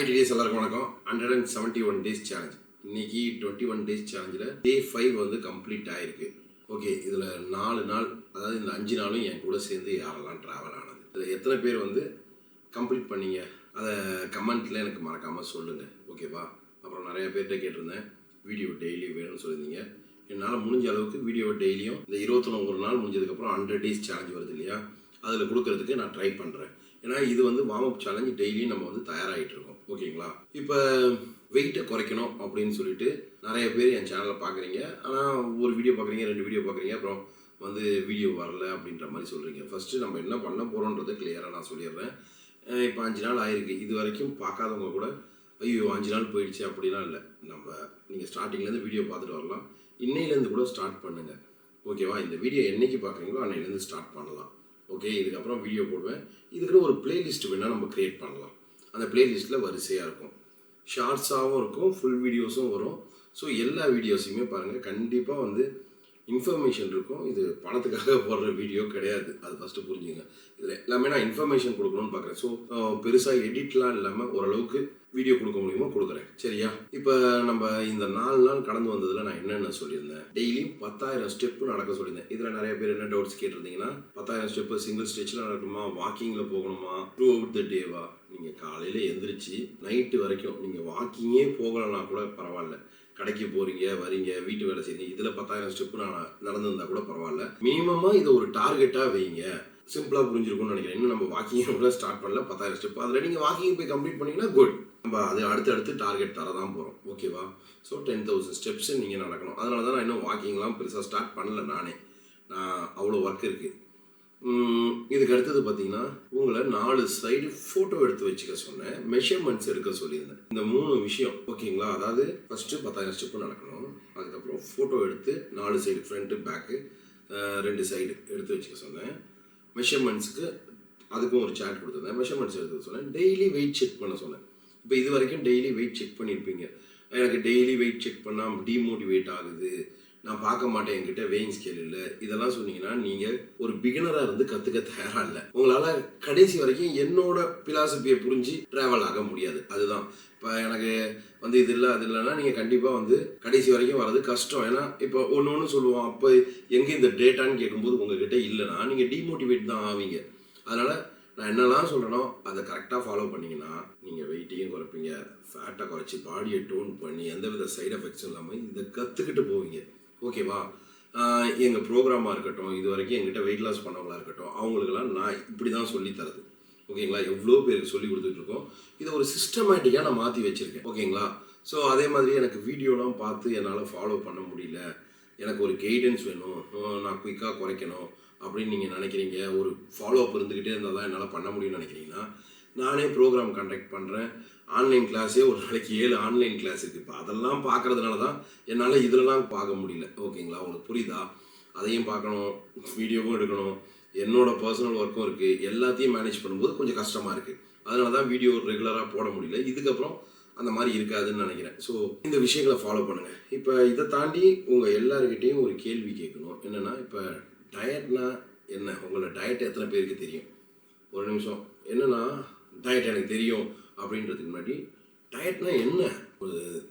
90 days எல்லாருக்கும் வணக்கம். 171 days challenge. இன்னைக்கு 21 days challengeல day 5 வந்து கம்ப்ளீட் ஆயிருக்கு. ஓகே, இதில் 4 நாள், அதாவது இந்த 5 நாளும் என் கூட சேர்ந்து யாரெல்லாம் ட்ராவல் ஆனது, இதில் எத்தனை பேர் வந்து கம்ப்ளீட் பண்ணீங்க, அதை கமெண்ட்டில் எனக்கு மறக்காமல் சொல்லுங்கள். ஓகேவா? அப்புறம் நிறைய பேர்கிட்ட கேட்டிருந்தேன், வீடியோ டெய்லி வேணும்னு சொல்லியிருந்தீங்க. என்னால் முடிஞ்ச அளவுக்கு வீடியோ டெய்லியும் இந்த 21 நாள் முடிஞ்சதுக்கப்புறம் 100 days சேலஞ்ச் வருது இல்லையா, அதில் கொடுக்கறதுக்கு நான் ட்ரை பண்ணுறேன். ஏன்னா இது வந்து வார்ம் அப் சேலஞ்சு டெய்லியும் நம்ம வந்து தயாராகிட்டு இருக்கோம். ஓகேங்களா? இப்போ வெயிட்டை குறைக்கணும் அப்படின்னு சொல்லிட்டு நிறைய பேர் என் சேனலில் பார்க்குறீங்க. ஆனால் ஒரு வீடியோ பார்க்குறீங்க, 2 வீடியோ பார்க்குறீங்க, அப்புறம் வந்து வீடியோ வரல அப்படின்ற மாதிரி சொல்கிறீங்க. ஃபஸ்ட்டு நம்ம என்ன பண்ண போகிறோன்றதை கிளியராக நான் சொல்லிடுறேன். இப்போ 5 நாள் ஆயிருக்கு. இது வரைக்கும் பார்க்காதவங்க கூட ஐயோ 5 நாள் போயிடுச்சு அப்படிலாம் இல்லை. நீங்கள் ஸ்டார்டிங்லேருந்து வீடியோ பார்த்துட்டு வரலாம். இன்னையிலேருந்து கூட ஸ்டார்ட் பண்ணுங்கள். ஓகேவா? இந்த வீடியோ என்றைக்கு பார்க்குறீங்களோ அன்னையிலேருந்து ஸ்டார்ட் பண்ணலாம். ஓகே, இதுக்கப்புறம் வீடியோ போடுவேன். இதுக்குன்னு ஒரு பிளேலிஸ்ட் வேணால் நம்ம க்ரியேட் பண்ணலாம். அந்த பிளேலிஸ்ட்டில் வரிசையாக இருக்கும், ஷார்ட்ஸாகவும் இருக்கும், ஃபுல் வீடியோஸும் வரும். ஸோ எல்லா வீடியோஸையுமே பாருங்கள். கண்டிப்பாக வந்து இன்ஃபர்மேஷன் இருக்கும். இது பணத்துக்காக போடுற வீடியோ கிடையாது, அது ஃபஸ்ட்டு புரிஞ்சுங்க. இதில் எல்லாமே நான் இன்ஃபர்மேஷன் கொடுக்கணும்னு பார்க்குறேன். ஸோ பெருசாக எடிட்லாம் இல்லாமல் ஓரளவுக்கு வீடியோ கொடுக்க முடியுமோ கொடுக்குறேன். சரியா? இப்போ நம்ம இந்த 4 நாள் கடந்து வந்ததில் நான் என்னென்ன சொல்லியிருந்தேன், டெய்லியும் 10,000 ஸ்டெப்பு நடக்க சொல்லியிருந்தேன். இதில் நிறைய பேர் என்ன டவுட்ஸ் கேட்டிருந்தீங்கன்னா, 10,000 ஸ்டெப்பு சிங்கிள் ஸ்டெச்சில் நடக்கணுமா, வாக்கிங்கில் போகணுமா, த்ரூ அவுட் த டேவா? நீங்கள் காலையில் எந்திரிச்சு நைட்டு வரைக்கும் நீங்கள் வாக்கிங்கே போகலன்னா கூட பரவாயில்ல, கடைக்கு போகிறீங்க, வரீங்க, வீட்டு வேலை செய்றீங்க, இதில் 10,000 ஸ்டெப்பு நான் நடந்திருந்தா கூட பரவாயில்ல. மினிமமாக இதை ஒரு டார்கெட்டாக வைங்க. சிம்பிளாக புரிஞ்சிருக்கும்னு நினைக்கிறேன். இன்னும் நம்ம வாக்கிங்கை கூட ஸ்டார்ட் பண்ணல, 10,000 ஸ்டெப். அதில் நீங்கள் வாக்கிங் போய் கம்ப்ளீட் பண்ணிங்கன்னா குட். நம்ம அது அடுத்தடுத்து டார்கெட் தர தான் போகிறோம். ஓகேவா? ஸோ 10,000 ஸ்டெப்ஸ் நீங்கள் நடக்கணும். அதனால தான் நான் இன்னும் வாக்கிங்லாம் பெருசாக ஸ்டார்ட் பண்ணல. நான் அவ்வளோ ஒர்க் இருக்குது. இதுக்கு அடுத்தது பார்த்தீங்கன்னா, உங்களை 4 சைடு ஃபோட்டோ எடுத்து வச்சுக்க சொன்னேன், மெஷர்மெண்ட்ஸ் எடுக்க சொல்லியிருந்தேன். இந்த 3 விஷயம் ஓகேங்களா? அதாவது ஃபஸ்ட்டு 10,000 ஸ்டெப்பு நடக்கணும், அதுக்கப்புறம் ஃபோட்டோ எடுத்து 4 சைடு, ஃப்ரண்ட்டு பேக்கு 2 சைடு எடுத்து வச்சுக்க சொன்னேன். மெஷர்மெண்ட்ஸுக்கு அதுக்கும் ஒரு சார்ட் கொடுத்துருந்தேன், மெஷர்மெண்ட்ஸ் எடுத்து சொன்னேன். டெய்லி வெயிட் செக் பண்ண சொன்னேன். இப்போ இது வரைக்கும் டெய்லி வெயிட் செக் பண்ணியிருப்பீங்க. எனக்கு டெய்லி வெயிட் செக் பண்ணால் டிமோட்டிவேட் ஆகுது, நான் பார்க்க மாட்டேன், என்கிட்ட வெயிங் ஸ்கேல் இல்லை, இதெல்லாம் சொன்னீங்கன்னா நீங்கள் ஒரு பிகினராக இருந்து கற்றுக்க தயாராக இல்லை. உங்களால் கடைசி வரைக்கும் என்னோட பிலாசபியை புரிஞ்சு ட்ராவல் ஆக முடியாது. அதுதான் இப்போ எனக்கு வந்து இது இல்லை அது இல்லைன்னா நீங்கள் கண்டிப்பாக வந்து கடைசி வரைக்கும் வர்றது கஷ்டம். ஏன்னா இப்போ ஒன்று சொல்லுவோம், அப்போ எங்கே இந்த டேட்டான்னு கேட்கும்போது உங்ககிட்ட இல்லைன்னா நீங்கள் டிமோட்டிவேட் தான் ஆவீங்க. அதனால் நான் என்னெல்லாம் சொல்கிறேனோ அதை கரெக்டாக ஃபாலோ பண்ணிங்கன்னா நீங்கள் வெயிட்டையும் குறைப்பீங்க, ஃபேட்டை குறைச்சி பாடியை டோன் பண்ணி எந்தவித சைட் எஃபெக்ட்ஸும் இல்லாமல் இதை கற்றுக்கிட்டு போவீங்க. ஓகேவா? எங்கள் ப்ரோக்ராமாக இருக்கட்டும், இது வரைக்கும் எங்கிட்ட வெயிட் லாஸ் பண்ணவங்களா இருக்கட்டும், அவங்களுக்கெல்லாம் நான் இப்படி தான் சொல்லி தரது. ஓகேங்களா? எவ்வளோ பேருக்கு சொல்லி கொடுத்துட்ருக்கோம். இதை ஒரு சிஸ்டமேட்டிக்காக நான் மாற்றி வச்சுருக்கேன். ஓகேங்களா? ஸோ அதே மாதிரி எனக்கு வீடியோலாம் பார்த்து என்னால் ஃபாலோ பண்ண முடியல, எனக்கு ஒரு கைடன்ஸ் வேணும், நான் குயிக்காக குறைக்கணும் அப்படின்னு நீங்கள் நினைக்கிறீங்க, ஒரு ஃபாலோ அப் இருந்துக்கிட்டே இருந்தால் தான் என்னால் பண்ண முடியும்னு நினைக்கிறீங்கன்னா, நானே ப்ரோக்ராம் கண்டக்ட் பண்ணுறேன். ஆன்லைன் கிளாஸே ஒரு நாளைக்கு 7 ஆன்லைன் கிளாஸ் இருக்குது. இப்போ அதெல்லாம் பார்க்குறதுனால தான் என்னால் இதிலலாம் பார்க்க முடியல. ஓகேங்களா? உங்களுக்கு புரியுதா? அதையும் பார்க்கணும், வீடியோவும் எடுக்கணும், என்னோட பர்சனல் ஒர்க்கும் இருக்குது, எல்லாத்தையும் மேனேஜ் பண்ணும்போது கொஞ்சம் கஷ்டமாக இருக்குது. அதனால தான் வீடியோ ரெகுலராக போட முடியல. இதுக்கப்புறம் அந்த மாதிரி இருக்காதுன்னு நினைக்கிறேன். ஸோ இந்த விஷயங்களை ஃபாலோ பண்ணுங்கள். இப்போ இதை தாண்டி உங்கள் எல்லாருக்கிட்டையும் ஒரு கேள்வி கேட்கணும். என்னென்னா, இப்போ டயட்னா என்ன? உங்களோட டயட் எத்தனை பேருக்கு தெரியும்? ஒரு நிமிஷம். என்னென்னா, டயட் எனக்கு தெரியும் அப்படின்றதுக்கு முன்னாடி டயட்னா என்ன?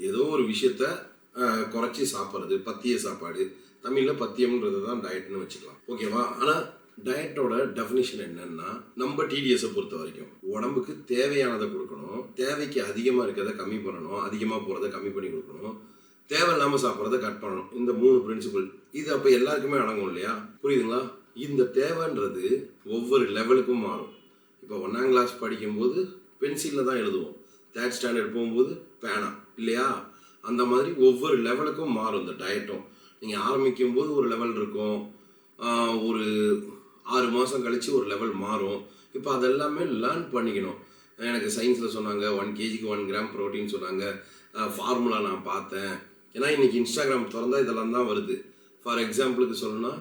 ஏதோ ஒரு விஷயத்த குறைச்சி சாப்பிட்றது, பத்திய சாப்பாடு, தமிழில் பத்தியம்ன்றது தான் டயட்னு வச்சுக்கலாம். ஓகேவா? ஆனால் டயட்டோட டெஃபினிஷன் என்னன்னா, நம்ம டிடிஎஸை பொறுத்த வரைக்கும் உடம்புக்கு தேவையானதை கொடுக்கணும், தேவைக்கு அதிகமாக இருக்கிறத கம்மி பண்ணணும், அதிகமாக போகிறத கம்மி பண்ணி கொடுக்கணும், தேவையில்லாமல் சாப்பிட்றத கட் பண்ணணும். இந்த 3 பிரின்சிபல். இது அப்போ எல்லாருக்குமே அடங்கும் இல்லையா? புரியுதுங்களா? இந்த தேவைன்றது ஒவ்வொரு லெவலுக்கும் மாறும். இப்போ 1ஆம் கிளாஸ் படிக்கும்போது பென்சிலில் தான் எழுதுவோம், 3rd ஸ்டாண்டர்ட் போகும்போது பேனா இல்லையா? அந்த மாதிரி ஒவ்வொரு லெவலுக்கும் மாறும் இந்த டயட்டும். நீங்கள் ஆரம்பிக்கும் போது ஒரு லெவல் இருக்கும், ஒரு 6 மாதம் கழித்து ஒரு லெவல் மாறும். இப்போ அதெல்லாமே லேர்ன் பண்ணிக்கணும். எனக்கு சயின்ஸில் சொன்னாங்க 1 kgக்கு 1 கிராம் ப்ரோட்டீன் சொன்னாங்க, ஃபார்முலா நான் பார்த்தேன். ஏன்னா இன்றைக்கி இன்ஸ்டாகிராம் திறந்தால் இதெல்லாம் தான் வருது. ஃபார் எக்ஸாம்பிளுக்கு சொல்லணும்னா,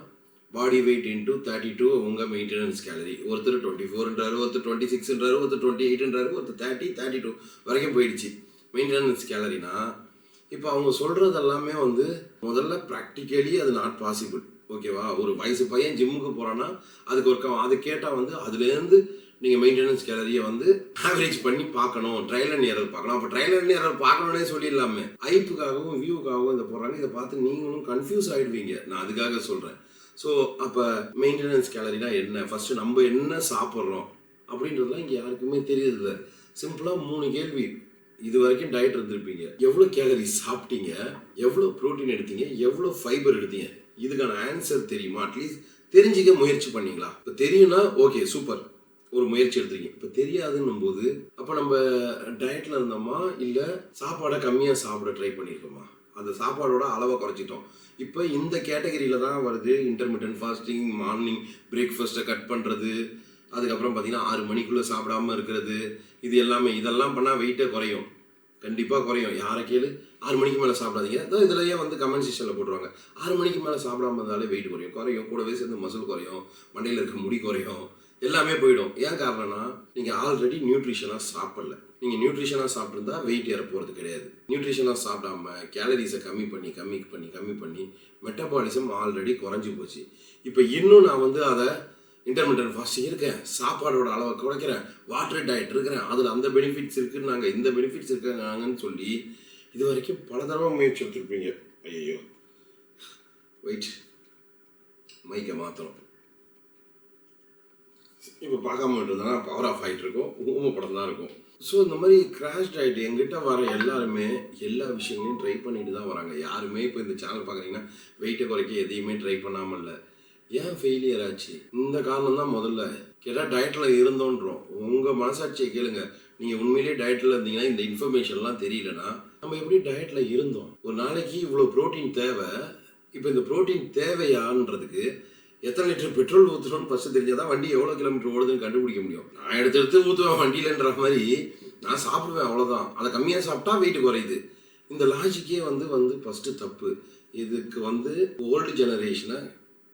பாடி வெயிட் இன்ட்டு 32 உங்கள் மெயின்டெனன்ஸ் கேலரி. ஒருத்தர் 24ன்றாரு, ஒருத்தர் 26ன்றாரு, ஒருத்தர் 28ன்றாரு, ஒருத்தர் 30, 32 வரைக்கும் போயிடுச்சு மெயின்டெனன்ஸ் கேலரினா. இப்போ அவங்க சொல்கிறது எல்லாமே வந்து முதல்ல ப்ராக்டிக்கலி அது நாட் பாசிபிள். ஓகேவா? ஒரு வயசு பையன் ஜிம்முக்கு போகிறான்னா அதுக்கு ஒரு அது கேட்டால் வந்து அதுலேருந்து நீங்கள் மெயின்டெனன்ஸ் கேலரியை வந்து ஆவரேஜ் பண்ணி பார்க்கணும், ட்ரையல் அண்ட் எரர் பார்க்கணும். அப்போ ட்ரையல் அண்ட் எரர் பார்க்கணுன்னே சொல்லிடலாமே. ஐப்புக்காகவும் வியூக்காகவும் இதை போடுறாங்க. இதை பார்த்து நீங்களும் கன்ஃபியூஸ் ஆகிடுவீங்க. நான் அதுக்காக சொல்கிறேன். ஸோ அப்போ மெயின்டெனன்ஸ் கேலரினா என்ன, ஃபஸ்ட்டு நம்ம என்ன சாப்பிட்றோம் அப்படின்றதுலாம் இங்கே யாருக்குமே தெரியுது. சிம்பிளாக 3 கேள்வி. இது வரைக்கும் டயட் இருந்திருப்பீங்க. எவ்வளோ கேலரி சாப்பிட்டீங்க, எவ்வளோ ப்ரோட்டீன் எடுத்தீங்க, எவ்வளோ ஃபைபர் எடுத்தீங்க, இதுக்கான ஆன்சர் தெரியுமா? அட்லீஸ்ட் தெரிஞ்சிக்க முயற்சி பண்ணீங்களா? இப்போ தெரியும்னா ஓகே சூப்பர், ஒரு முயற்சி எடுத்துருக்கீங்க. இப்போ தெரியாதுன்னும் போது அப்போ நம்ம டயட்டில் இருந்தோமா, இல்லை சாப்பாடை கம்மியாக சாப்பிட ட்ரை பண்ணியிருக்கோமா? அந்த சாப்பாடோட அளவை குறைச்சிட்டோம். இப்போ இந்த கேட்டகரியில் தான் வருது இன்டர்மீடியன்ட் ஃபாஸ்டிங், மார்னிங் பிரேக்ஃபாஸ்ட்டை கட் பண்ணுறது, அதுக்கப்புறம் பார்த்தீங்கன்னா 6 மணிக்குள்ளே சாப்பிடாமல் இருக்கிறது. இது எல்லாமே இதெல்லாம் பண்ணால் வெயிட்டே குறையும், கண்டிப்பாக குறையும். யாரை கேளு 6 மணிக்கு மேலே சாப்பிடாதீங்க. அதான் இதுலையே வந்து கமெண்ட் செக்ஷனில் போட்டுருவாங்க 6 மணிக்கு மேலே சாப்பிடாம இருந்தாலே வெயிட் குறையும். கூடவே சேர்ந்து மசில் குறையும், மண்டையில் இருக்க முடி குறையும், எல்லாமே போயிடும். ஏன் காரணம்னா நீங்கள் ஆல்ரெடி நியூட்ரிஷனாக சாப்பிடல. நீங்கள் நியூட்ரிஷனாக சாப்பிட்ருந்தா வெயிட் ஏற போகிறது கிடையாது. நியூட்ரிஷனாக சாப்பிடாம கேலரிஸை கம்மி பண்ணி மெட்டபாலிசம் ஆல்ரெடி குறைஞ்சி போச்சு. இப்போ இன்னும் நான் வந்து அதை இன்டர்மீடியன்ட் ஃபாஸ்டிங் இருக்கேன், சாப்பாடோட அளவை குறைக்கிறேன், வாட்டர் டயட் இருக்கிறேன், அதில் அந்த பெனிஃபிட்ஸ் இருக்குது, நாங்கள் இந்த பெனிஃபிட்ஸ் இருக்காங்கன்னு சொல்லி இது வரைக்கும் பல தடவை முயற்சி எடுத்துருப்பீங்க. ஐயோ வெயிட் மைக்கை மாற்றணும். இப்போ பார்க்காம இருந்ததுனா பவர் ஆஃப் ஆகிட்டு இருக்கும், ஊம படம் தான் இருக்கும். ஸோ இந்த மாதிரி கிராஷ் டயட் எங்கிட்ட வர எல்லாருமே எல்லா விஷயங்களையும் ட்ரை பண்ணிட்டு தான் வராங்க. யாருமே இப்போ இந்த சேனல் பார்க்குறீங்கன்னா வெயிட்டை குறைக்க எதையுமே ட்ரை பண்ணாமல் இல்லை. ஏன் ஃபெயிலியர் ஆச்சு? இந்த காரணம் தான். முதல்ல கேட்டால் டயட்டில் இருந்தோன்றோம். உங்கள் மனசாட்சியை கேளுங்க. நீங்கள் உண்மையிலேயே டயட்டில் இருந்தீங்கன்னா இந்த இன்ஃபர்மேஷன்லாம் தெரியலனா நம்ம எப்படி டயட்டில் இருந்தோம்? ஒரு நாளைக்கு இவ்வளோ ப்ரோட்டீன் தேவை. இப்போ இந்த ப்ரோட்டீன் தேவையான்றதுக்கு எத்தனை லிட்டர் பெட்ரோல் ஊற்றுறோன்னு ஃபஸ்ட்டு தெரிஞ்சாதான் வண்டி எவ்வளோ கிலோமீட்டர் ஓடுதுன்னு கண்டுபிடிக்க முடியும். நான் எடுத்து ஊற்றுவேன் வண்டியிலன்ற மாதிரி நான் சாப்பிடுவேன், அவ்வளோதான். அதை கம்மியாக சாப்பிட்டா வெயிட் குறையுது. இந்த லாஜிக்கே வந்து ஃபஸ்ட்டு தப்பு. இதுக்கு வந்து ஓல்டு ஜெனரேஷனை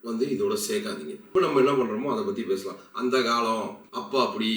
வந்து இதோட சேர்க்காதீங்க. இப்போ நம்ம என்ன பண்ணுறோமோ அதை பற்றி பேசலாம். அந்த காலம் அப்பா அப்படி,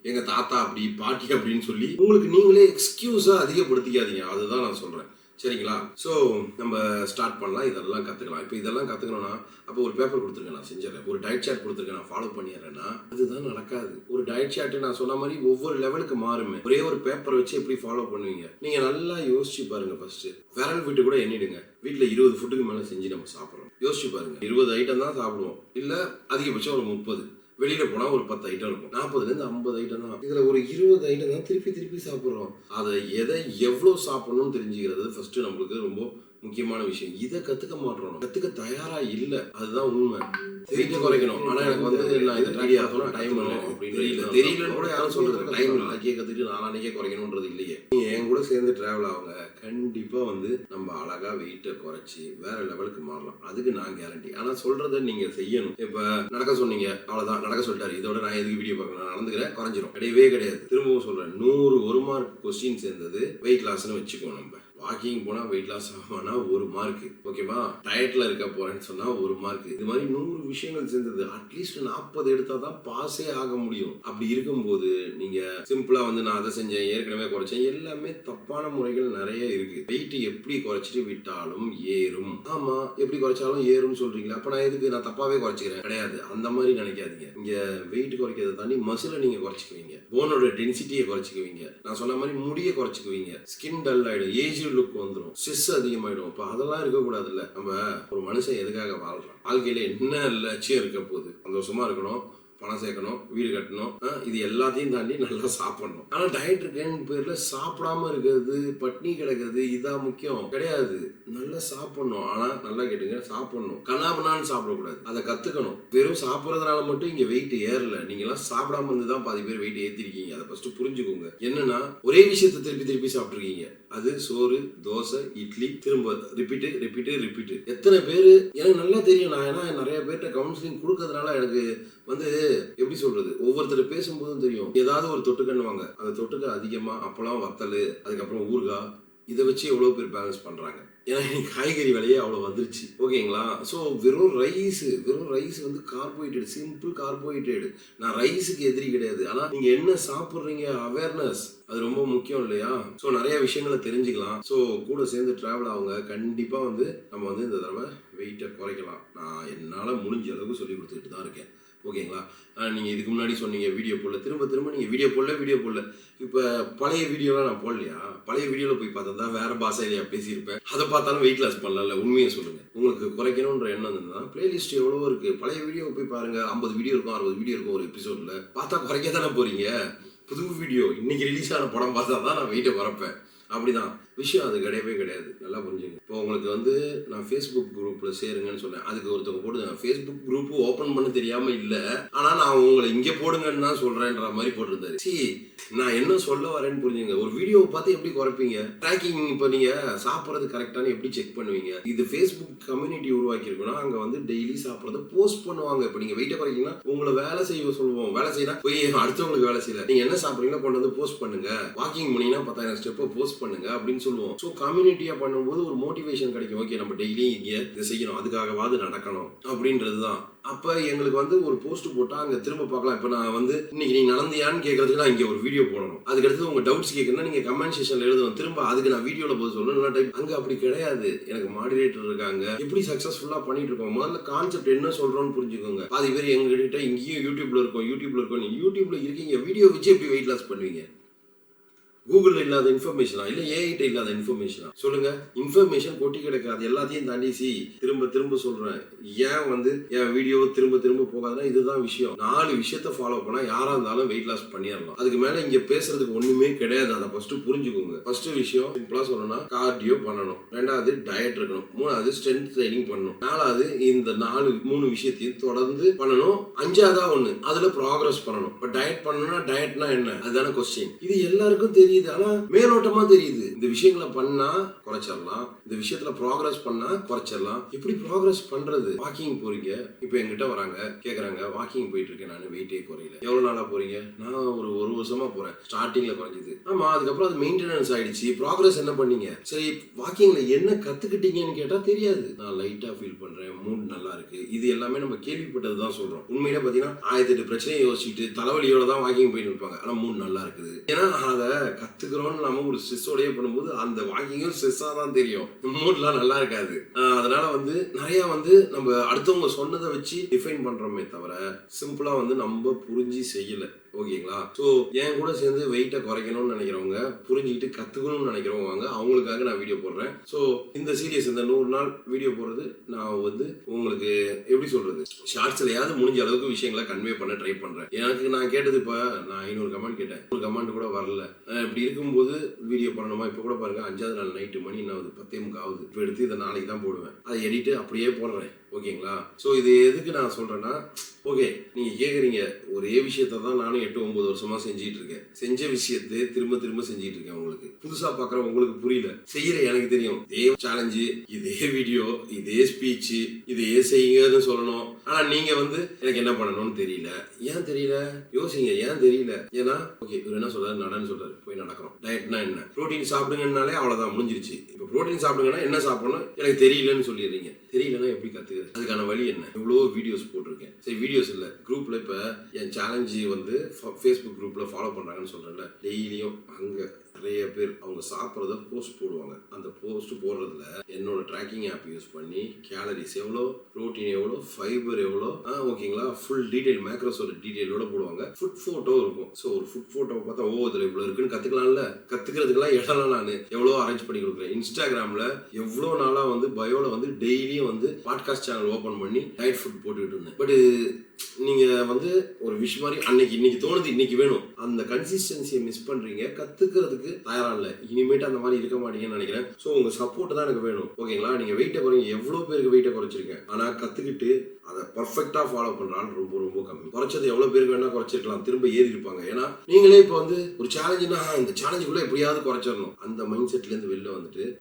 எங்கள் தாத்தா அப்படி, பாட்டி அப்படின்னு சொல்லி உங்களுக்கு நீங்களே எக்ஸ்கியூஸாக அதிகப்படுத்திக்காதீங்க. அதுதான் நான் சொல்கிறேன். சரிங்களா? ஸோ நம்ம ஸ்டார்ட் பண்ணலாம். இதெல்லாம் கற்றுக்கலாம். இப்போ இதெல்லாம் கற்றுக்கணும்னா அப்போ ஒரு பேப்பர் கொடுத்துருக்கேன், நான் செஞ்சிடறேன். ஒரு டயட் சார்ட் கொடுத்துருக்கேன், நான் ஃபாலோ பண்ணிடுறேன்னா அதுதான் நடக்காது. ஒரு டயட் சார்ட்டு நான் சொன்ன மாதிரி ஒவ்வொரு லெவலுக்கு மாறுமே. ஒரே ஒரு பேப்பரை வச்சு எப்படி ஃபாலோ பண்ணுவீங்க? நீங்கள் நல்லா யோசிச்சு பாருங்கள். ஃபஸ்ட்டு விரல் விட்டு கூட எண்ணிடுங்க. வீட்டில் 20 ஃபுட்டுக்கு மேலே செஞ்சு நம்ம சாப்பிட்றோம். யோசிச்சு பாருங்க. 20 ஐட்டம் தான் சாப்பிடுவோம், இல்லை அதிகபட்சம் ஒரு 30. வெளியில் போனால் ஒரு 10 ஐட்டம் இருக்கும். 40லேருந்து 50 ஐட்டம் தான். இதில் ஒரு 20 ஐட்டம் தான் திருப்பி சாப்பிட்றோம். அதை எதை எவ்வளோ சாப்பிடணும்னு தெரிஞ்சுக்கிறது ஃபஸ்ட்டு நம்மளுக்கு ரொம்ப முக்கியமான விஷயம். இதை கற்றுக்க மாட்டோம், கற்றுக்க தயாராக இல்லை. அதுதான் உண்மை. வெயிட்டை குறைக்கணும், ஆனால் எனக்கு வந்து நான் இதை ரெடி ஆகணும், டைம் வேணும் அப்படின்னு தெரியலன்னு கூட யாரும் சொல்கிறது. டைம் இல்லை, அன்றைக்கே கற்றுட்டு நாளைக்கே குறைக்கணுன்றது இல்லையே. நீங்கள் என் கூட சேர்ந்து ட்ராவல் ஆகுங்க, கண்டிப்பாக வந்து நம்ம அழகாக வெயிட்டை குறைச்சி வேற லெவலுக்கு மாறலாம். அதுக்கு நான் கேரண்டி. ஆனால் சொல்கிறத நீங்கள் செய்யணும். இப்போ நடக்க சொன்னீங்க, அவ்வளோதான், நடக்க சொல்லிட்டாரு, இதோட நான் எதுக்கு வீடியோ பார்க்கணும், நான் நடந்துக்கிறேன், குறைஞ்சிரும். கிடையவே கிடையாது. திரும்பவும் சொல்கிறேன், 100 1 மார்க் கொஸ்டின் சேர்ந்தது வெயிட் லாஸ்ன்னு வச்சுக்கோம். நம்ம வாக்கிங் போனால் வெயிட் லாஸ் ஆகும்னா 1 மார்க், ஓகேவா? டயட்டில் இருக்க போகிறேன்னு சொன்னால் 1 மார்க். இது மாதிரி 100 விஷயங்கள் சேர்ந்தது. அட்லீஸ்ட் 40 எடுத்தால் தான் பாஸே ஆக முடியும். அப்படி இருக்கும்போது நீங்கள் சிம்பிளாக வந்து நான் அதை செஞ்சேன், ஏற்கனவே குறைச்சேன், எல்லாமே தப்பான முறைகள் நிறைய இருக்குது. வெயிட் எப்படி குறைச்சிட்டு விட்டாலும் ஏறும். ஆமாம், எப்படி குறைச்சாலும் ஏறும்னு சொல்கிறீங்களா? அப்போ நான் எதுக்கு நான் தப்பாகவே குறைச்சிக்கிறேன்? கிடையாது, அந்த மாதிரி நினைக்காதீங்க. இங்கே வெயிட் குறைக்கிறத தாண்டி மசிலை நீங்கள் குறைச்சிக்குவீங்க, போனோட டென்சிட்டியை குறைச்சிக்குவீங்க, நான் சொன்ன மாதிரி முடியை குறைச்சிக்குவீங்க, ஸ்கின் டல் ஆகிடும், ஏஜ் லுக் வந்துடும், ஸ்ட்ரெஸ் அதிகமாயிடும். இப்போ அதெல்லாம் இருக்கக்கூடாதுல்ல. நம்ம ஒரு மனுஷன் எதுக்காக வாழ்றான்? வாழ்க்கையில என்ன லட்சியம் இருக்க போகுது? சந்தோஷமா இருக்கணும், பணம் சேர்க்கணும், வீடு கட்டணும், இது எல்லாத்தையும் தாண்டி நல்லா சாப்பிடணும். ஆனால் டயட் இருக்கேன்னு பேர்ல சாப்பிடாம இருக்கிறது, பட்னி கிடக்கிறது இதான் முக்கியம் கிடையாது. நல்லா சாப்பிடணும். ஆனால் நல்லா கேட்டுங்க, சாப்பிடணும். கண்ணாபண்ணான்னு சாப்பிடக்கூடாது. அதை கத்துக்கணும். வெறும் சாப்பிட்றதுனால மட்டும் இங்க வெயிட் ஏறல. நீங்க எல்லாம் சாப்பிடாம இருந்து தான் பாதி பேர் வெயிட் ஏற்றிருக்கீங்க. அதை ஃபர்ஸ்ட் புரிஞ்சுக்கோங்க. என்னன்னா ஒரே விஷயத்தை திருப்பி சாப்பிட்ருக்கீங்க. அது சோறு, தோசை, இட்லி, திரும்ப ரிப்பீட்டு. எத்தனை பேர் எனக்கு நல்லா தெரியும். நான் ஏன்னா நிறைய பேர்கிட்ட கவுன்சிலிங் கொடுக்கறதுனால எனக்கு வந்து எப்படி சொல்றது, ஒவ்வொருத்தர் பேசும்போதும் தெரியும். ஏதாவது ஒரு தொட்டுக்கண்ணுவாங்க, அந்த தொட்டுக்க அதிகமா அப்பளம், வத்தல், அதுக்கப்புறம் ஊறுகாய், இதை வச்சு எவ்வளோ பேர் பேலன்ஸ் பண்ணுறாங்க. ஏன்னா எனக்கு காய்கறி விலையே அவ்வளோ வந்துருச்சு, ஓகேங்களா? ஸோ வெறும் ரைஸ் வந்து கார்போஹைட்ரேட், சிம்பிள் கார்போஹைட்ரேட். நான் ரைஸுக்கு எதிரி கிடையாது. ஆனால் நீங்கள் என்ன சாப்பிட்றீங்க, அவேர்னஸ் அது ரொம்ப முக்கியம் இல்லையா? ஸோ நிறைய விஷயங்களை தெரிஞ்சுக்கலாம். ஸோ கூட சேர்ந்து ட்ராவல் ஆகுங்க. கண்டிப்பாக வந்து நம்ம வந்து இந்த தடவை வெயிட்டை குறைக்கலாம். நான் என்னால் முடிஞ்ச அளவுக்கு சொல்லி கொடுத்துக்கிட்டு தான் இருக்கேன். ஓகேங்களா? நீங்கள் இதுக்கு முன்னாடி சொன்னீங்க வீடியோ போடல, திரும்ப திரும்ப நீங்கள் வீடியோ போடல. இப்போ பழைய வீடியோலாம் நான் போடலையா? பழைய வீடியோவில் போய் பார்த்தா தான் வேறு பாஷையிலையா பேசியிருப்பேன். அதை பார்த்தாலும் வெயிட் லாஸ் பண்ணலாம்ல. உண்மையை சொல்லுங்கள். உங்களுக்கு குறைக்கணுன்ற எண்ணம் இருந்தால் பிளேலிஸ்ட் எவ்வளவோ இருக்குது. பழைய வீடியோ போய் பாருங்கள். 50 வீடியோ இருக்கும், 60 வீடியோ இருக்கும் ஒரு எபிசோடில். பார்த்தா குறைக்க தானே போகிறீங்க. புது வீடியோ இன்னைக்கு ரிலீஸ் ஆன படம் பார்த்தா தான் நான் வெயிட்டை குறைப்பேன். அப்படிதான் விஷயம். அது கிடையாது. நல்லா புரிஞ்சுங்க. இப்போ உங்களுக்கு நான் ஃபேஸ்புக் குரூப்பில் சேருங்கன்னு சொன்னேன். அதுக்கு ஒருத்தவங்க போடுங்க ஃபேஸ்புக் குரூப் ஓப்பன் பண்ண தெரியாமல் இல்லை, ஆனால் நான் உங்களை இங்கே போடுங்கன்னு தான் சொல்கிறேன்ற மாதிரி போட்டிருந்தாரு. நான் என்ன சொல்ல வரேன்னு புரிஞ்சுங்க. ஒரு வீடியோவை பார்த்து எப்படி குறைப்பீங்க? ட்ராக்கிங் இப்போ நீங்கள் சாப்பிட்றது கரெக்டான எப்படி செக் பண்ணுவீங்க? இது ஃபேஸ்புக் கம்யூனிட்டி உருவாக்கியிருக்கோன்னா அங்கே டெய்லி சாப்பிட்றத போஸ்ட் பண்ணுவாங்க. இப்போ நீங்கள் வெயிட்டை குறைக்கிங்கன்னா உங்களை வேலை செய்ய சொல்லுவோம். வேலை செய்யலாம் போய் அடுத்தவங்களுக்கு வேலை செய்யல. நீங்கள் என்ன சாப்பிட்றீங்களோ கொண்டு போஸ்ட் பண்ணுங்க. வாக்கிங் பண்ணிங்கன்னா 10,000 ஸ்டெப்பை போஸ்ட் பண்ணுங்க அப்படின்னு சொல்லுவோம். ஸோ கம்யூனிட்டியா பண்ணும்போது ஒரு மோட்டிவேஷன் கிடைக்கும். ஓகே, நம்ம டெய்லி இங்கே இதை செய்யணும், அதுக்காகவாது நடக்கணும் அப்படின்றது தான். அப்போ எங்களுக்கு ஒரு போஸ்ட் போட்டால் அங்கே திரும்ப பார்க்கலாம். இப்போ நான் இன்னைக்கு நீ நடந்தியான்னு கேட்கறதுக்கு நான் இங்கே ஒரு வீடியோ போடணும். அதுக்கடுத்து உங்கள் டவுட்ஸ் கேட்கணும்னா நீங்கள் கமெண்ட் செக்ஷனில் எழுதுவோம். திரும்ப அதுக்கு நான் வீடியோவில் போய் சொல்லணும் டைப். அங்கே அப்படி கிடையாது. எனக்கு மாடிரேட்டர் இருக்காங்க. எப்படி சக்ஸஸ்ஃபுல்லாக பண்ணிட்டு இருக்கோம். முதல்ல கான்செப்ட் என்ன சொல்கிறோன்னு புரிஞ்சுக்கோங்க. பாதி பேர் எங்ககிட்ட இங்கேயும் யூடியூப்ல இருக்கோம். யூடியூப்ல இருக்கீங்க, வீடியோ வச்சு எப்படி வெயிட் லாஸ் பண்ணுவீங்க? கூகுளில் இல்லாத இன்ஃபர்மேஷனா இல்லை ஏஐட்ட இல்லாத இன்ஃபர்மேஷனா? சொல்லுங்க. இன்ஃபர்மேஷன் கொட்டி கிடக்காது. எல்லாத்தையும் தாண்டி திரும்ப சொல்றேன். ஏன் என் வீடியோ திரும்ப போகாதுன்னா இதுதான் விஷயம். 4 விஷயத்த ஃபாலோ பண்ணா யாரா இருந்தாலும் வெயிட் லாஸ் பண்ணிடலாம். அதுக்கு மேல இங்க பேசுறதுக்கு ஒண்ணுமே கிடையாது. அதை ஃபர்ஸ்ட் புரிஞ்சுக்கோங்க. ஃபர்ஸ்ட் விஷயம் சிம்பிளா சொல்லணும்னா கார்டியோ பண்ணணும். 2வது டயட் இருக்கணும். 3வது ஸ்ட்ரென்த் ட்ரைனிங் பண்ணணும். 4வது இந்த 3 விஷயத்தையும் தொடர்ந்து பண்ணணும். 5ஆவதா ஒண்ணு அதுல ப்ராக்ரஸ் பண்ணணும். இப்ப டயட் பண்ணணும்னா டயட்னா என்ன? அதுதான கொஸ்டின். இது எல்லாருக்கும் தெரியும். ஆனா மேலோட்டமா தெரியுது. இந்த விஷயங்களை பண்ணா குறைச்சிடலாம், இந்த விஷயத்துல ப்ராக்ரஸ் பண்ணா குறைச்சிடலாம். எப்படி ப்ராக்ரஸ் பண்றது? வாக்கிங் போறீங்க. இப்ப என்கிட்ட வராங்க, கேக்குறாங்க வாக்கிங் போயிட்டு இருக்கேன், நான் வெயிட்டே குறையல. எவ்வளவு நாளா போறீங்க? நான் ஒரு வருஷமா போறேன். ஸ்டார்டிங்ல குறைஞ்சது. ஆமா, அதுக்கப்புறம் அது மெயின்டெனன்ஸ் ஆயிடுச்சு. ப்ராக்ரஸ் என்ன பண்ணீங்க? சரி, வாக்கிங்ல என்ன கத்துக்கிட்டீங்கன்னு கேட்டா தெரியாது. நான் லைட்டா ஃபீல் பண்றேன், மூட் நல்லா இருக்கு. இது எல்லாமே நம்ம கேள்விப்பட்டதுதான் சொல்றோம். உண்மையில பாத்தீங்கன்னா 1008 பிரச்சனையை யோசிச்சுட்டு தலைவலியோட தான் வாக்கிங் போயிட்டு இருப்பாங்க. ஆனா மூட் நல்லா இருக்குது. ஏன்னா அதை கத்துக்கிறோம்னு நம்ம ஒரு ஸ்ட்ரெஸ்ஸோடய பண்ணும்போது அந்த வாக்கிங்கும் ஸ்ட்ரெஸ்ஸா தான் தெரியும். மூட்லாம் நல்லா இருக்காது. அதனால நிறைய நம்ம அடுத்தவங்க சொன்னதை வச்சு டிஃபைன் பண்றோமே தவிர சிம்பிளா நம்ம புரிஞ்சு செய்யல. ஓகேங்களா? ஸோ என் கூட சேர்ந்து வெயிட்டை குறைக்கணும்னு நினைக்கிறவங்க, புரிஞ்சுக்கிட்டு கற்றுக்கணும்னு நினைக்கிறவங்க வாங்க. அவங்களுக்காக நான் வீடியோ போடுறேன். ஸோ இந்த சீரியஸ் இந்த 100 நாள் வீடியோ போடுறது நான் உங்களுக்கு எப்படி சொல்றது, ஷார்ட்ஸ்லையாவது முடிஞ்ச அளவுக்கு விஷயங்களை கன்வே பண்ண ட்ரை பண்ணுறேன். எனக்கு நான் கேட்டது இப்போ நான் 500 கமெண்ட் கேட்டேன், ஒரு கமெண்ட் கூட வரல. இப்படி இருக்கும்போது வீடியோ பண்ணணுமா? இப்போ கூட பாருங்க 5வது நாள் நைட்டு மணி என்ன ஆகுது, 10:45 ஆகுது. இப்போ எடுத்து இதை நாளைக்கு தான் போடுவேன். அதை எடிட்டு அப்படியே போடுறேன். ஓகேங்களா? ஸோ இது எதுக்கு நான் சொல்றேன்னா, ஓகே நீங்கள் கேட்குறீங்க ஒரே விஷயத்த தான் நானும் 8-9 வருஷமா செஞ்சுட்டு இருக்கேன். செஞ்ச விஷயத்தை திரும்ப செஞ்சுட்டு இருக்கேன். உங்களுக்கு புதுசா பார்க்குற உங்களுக்கு புரியல, செய்யற எனக்கு தெரியும். இதே சேலஞ்சு, இதே வீடியோ, இதே ஸ்பீச், இதே செய்யுங்கன்னு சொல்லணும். ஆனா நீங்க எனக்கு என்ன பண்ணணும்னு தெரியல. ஏன் தெரியல? யோசிங்க. ஏன் தெரியல? ஏன்னா ஓகே இவர் என்ன சொல்றாரு, நடன்னு சொல்றாரு, போய் நடக்கிறோம். டயட்னா என்ன? புரோட்டீன் சாப்பிடுங்கன்னாலே அவ்வளவுதான், முடிஞ்சிருச்சு. இப்போ புரோட்டீன் சாப்பிடுங்கன்னா என்ன சாப்பிடணும் எனக்கு தெரியலன்னு சொல்லிடுறீங்க. தெரியலன்னா எப்படி கத்துக்கிறது? அதுக்கான வழி என்ன? எவ்வளோ வீடியோஸ் போட்டிருக்கேன். சரி, வீடியோஸ் இல்லை, குரூப்ல இப்போ என் சேலஞ்சு ஃபேஸ்புக் குரூப்ல ஃபாலோ பண்றாங்கன்னு சொல்றேன்ல, டெய்லியும் அங்க நிறைய பேர் அவங்க சாப்பிட்றத போஸ்ட் போடுவாங்க. அந்த போஸ்ட் போடுறதுல என்னோட ட்ராக்கிங் ஆப் யூஸ் பண்ணி கேலரிஸ் எவ்வளோ, ப்ரோட்டீன் எவ்வளோ, ஃபைபர் எவ்வளோ, ஓகேங்களா, ஃபுல் டீடைல் மேக்ரோஸோட டீடைலோட போடுவாங்க. ஃபுட் ஃபோட்டோ இருக்கும். ஸோ ஒரு ஃபுட் ஃபோட்டோவை பார்த்தா இதில் இவ்வளோ இருக்குன்னு கற்றுக்கலாம்ல. கற்றுக்கிறதுக்கெல்லாம் இடம்லாம் நான் எவ்வளோ அரேஞ்ச் பண்ணி கொடுக்குறேன். இன்ஸ்டாகிராமில் எவ்வளோ நாளாக பயோவில் டெய்லியும் பாட்காஸ்ட் சேனல் ஓப்பன் பண்ணி டயட் ஃபுட் போட்டுக்கிட்டு இருந்தேன். பட் நீங்கள் ஒரு விஷ் மாதிரி இன்னைக்கு தோணுது, இன்னைக்கு வேணும். அந்த கன்சிஸ்டன்சியை மிஸ் பண்ணுறீங்க. கற்றுக்கிறதுக்கு தயாராக இல்லை. இனிமேட்டு அந்த மாதிரி இருக்க மாட்டீங்கன்னு நினைக்கிறேன். ஸோ உங்கள் சப்போர்ட் தான் எனக்கு வேணும். ஓகேங்களா? நீங்கள் வெயிட்டை குறைங்க. எவ்வளோ பேருக்கு வெயிட்டை குறைச்சிருக்கேன். ஆனால் கற்றுக்கிட்டு அதை பர்ஃபெக்டாக ஃபாலோ பண்ணுறான்னு ரொம்ப கம்மி. குறைச்சது எவ்வளோ பேருக்கு வேணா குறைச்சிருக்கலாம், திரும்ப ஏறி இருப்பாங்க. ஏன்னா நீங்களே இப்போ ஒரு சேலஞ்சுனா இந்த சேலஞ்சுக்குள்ளே எப்படியாவது குறைச்சிடணும். அந்த மைண்ட் செட்லேருந்து வெளில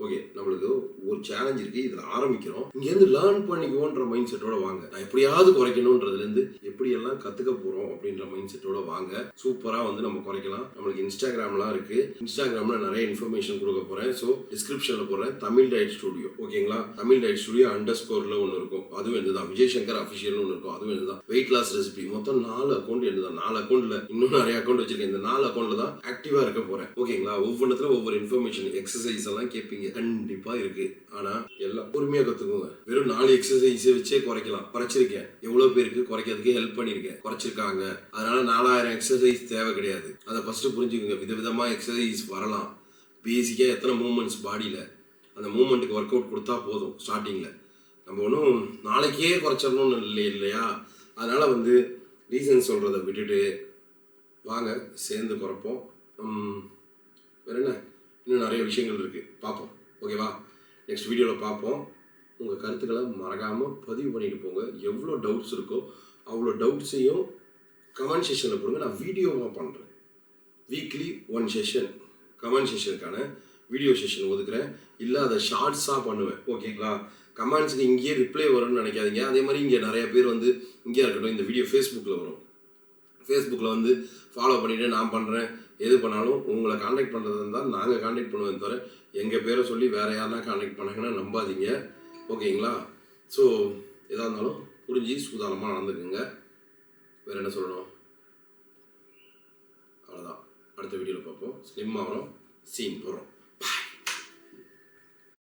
ஓகே நம்மளுக்கு ஒரு சேலஞ்ச் இருக்கு, இதில் ஆரம்பிக்கிறோம், இங்கேருந்து லேர்ன் பண்ணிக்குவோன்ற மைண்ட் செட்டோட வாங்க. நான் எப்படியாவது குறைக்கணுன்றதுலேருந்து எப்படியெல்லாம் கற்றுக்க போகிறோம் அப்படின்ற மைண்ட் செட்டோட வாங்க. சூப்பராக நம்ம குறைக்கலாம். நம்மளுக்கு இன்ஸ்டாகிராம்லாம் இருக்கு. இன்ஸ்டாகிராம்ல நிறைய இன்ஃபர்மேஷன் கொடுக்க போறேன். ஸோ டிஸ்கிரிப்ஷன்ல போடுறேன், தமிழ் டயட் ஸ்டுடியோ. ஓகேங்களா? தமிழ் டயட் ஸ்டுடியோ _ல ஒன்று இருக்கும். அதுவும் இதுதான் விஜய் சங்கர் சேகர் அஃபிஷியல்னு ஒன்று இருக்கும், அதுவும் இதுதான். வெயிட் லாஸ் ரெசிபி மொத்தம் 4 அக்கௌண்ட் எழுதுதான். 4 அக்கௌண்ட்ல இன்னும் நிறைய அக்கௌண்ட் வச்சிருக்கேன். இந்த 4 அக்கௌண்ட்ல தான் ஆக்டிவா இருக்க போறேன். ஓகேங்களா? ஒவ்வொன்றத்துல ஒவ்வொரு இன்ஃபர்மேஷன், எக்ஸசைஸ் எல்லாம் கேட்பீங்க, கண்டிப்பா இருக்கு. ஆனா எல்லாம் பொறுமையா கத்துக்கோங்க. வெறும் 4 எக்ஸசைஸ் வச்சே குறைக்கலாம். குறைச்சிருக்கேன். எவ்வளவு பேருக்கு குறைக்கிறதுக்கு ஹெல்ப் பண்ணிருக்கேன், குறைச்சிருக்காங்க. அதனால 4000 எக்ஸசைஸ் தேவை கிடையாது. அதை ஃபர்ஸ்ட் புரிஞ்சுக்கோங்க. விதவிதமா எக்ஸசைஸ் வரலாம். பேசிக்கா எத்தனை மூவ்மெண்ட்ஸ் பாடியில, அந்த மூவ்மெண்ட்டுக்கு ஒர்க் அவுட் கொடுத்தா போதும். ஸ்டார்டிங்ல நம்ம ஒன்றும் நாளைக்கே குறைச்சிடணும்னு இல்லையா? அதனால ரீசன் சொல்றதை விட்டுட்டு வாங்க சேர்ந்து குறைப்போம். வேற என்ன, இன்னும் நிறைய விஷயங்கள் இருக்கு, பார்ப்போம். ஓகேவா? நெக்ஸ்ட் வீடியோவில் பார்ப்போம். உங்கள் கருத்துக்களை மறக்காமல் பதிவு பண்ணிட்டு போங்க. எவ்வளோ டவுட்ஸ் இருக்கோ அவ்வளோ டவுட்ஸையும் கமெண்ட் செஷனில் போடுங்க. நான் வீடியோவாக பண்ணுறேன். வீக்லி 1 செஷன் கமெண்ட் செஷனுக்கான வீடியோ செஷன் ஒதுக்குறேன். இல்லை அதை ஷார்ட்ஸாக பண்ணுவேன். ஓகேங்களா? கமெண்ட்ஸுக்கு இங்கேயே ரிப்ளை வரும்னு நினைக்காதீங்க. அதே மாதிரி இங்கே நிறைய பேர் இங்கே இருக்கட்டும், இந்த வீடியோ ஃபேஸ்புக்கில் வரும். ஃபேஸ்புக்கில் ஃபாலோ பண்ணிவிட்டு நான் பண்ணுறேன். எது பண்ணாலும் உங்களை காண்டாக்ட் பண்ணுறது இருந்தால் நாங்கள் காண்டாக்ட் பண்ணுவேன் தவிர எங்கள் பேரை சொல்லி வேறு யாருனா காண்டாக்ட் பண்ணாங்கன்னா நம்பாதீங்க. ஓகேங்களா? ஸோ எதாக இருந்தாலும் புரிஞ்சு சூதானமாக நடந்துக்குங்க. வேறு என்ன சொல்லணும்? அவ்வளோதான். அடுத்த வீடியோவில் பார்ப்போம். ஸ்லிம்மாக வரும், சீன் போகிறோம்.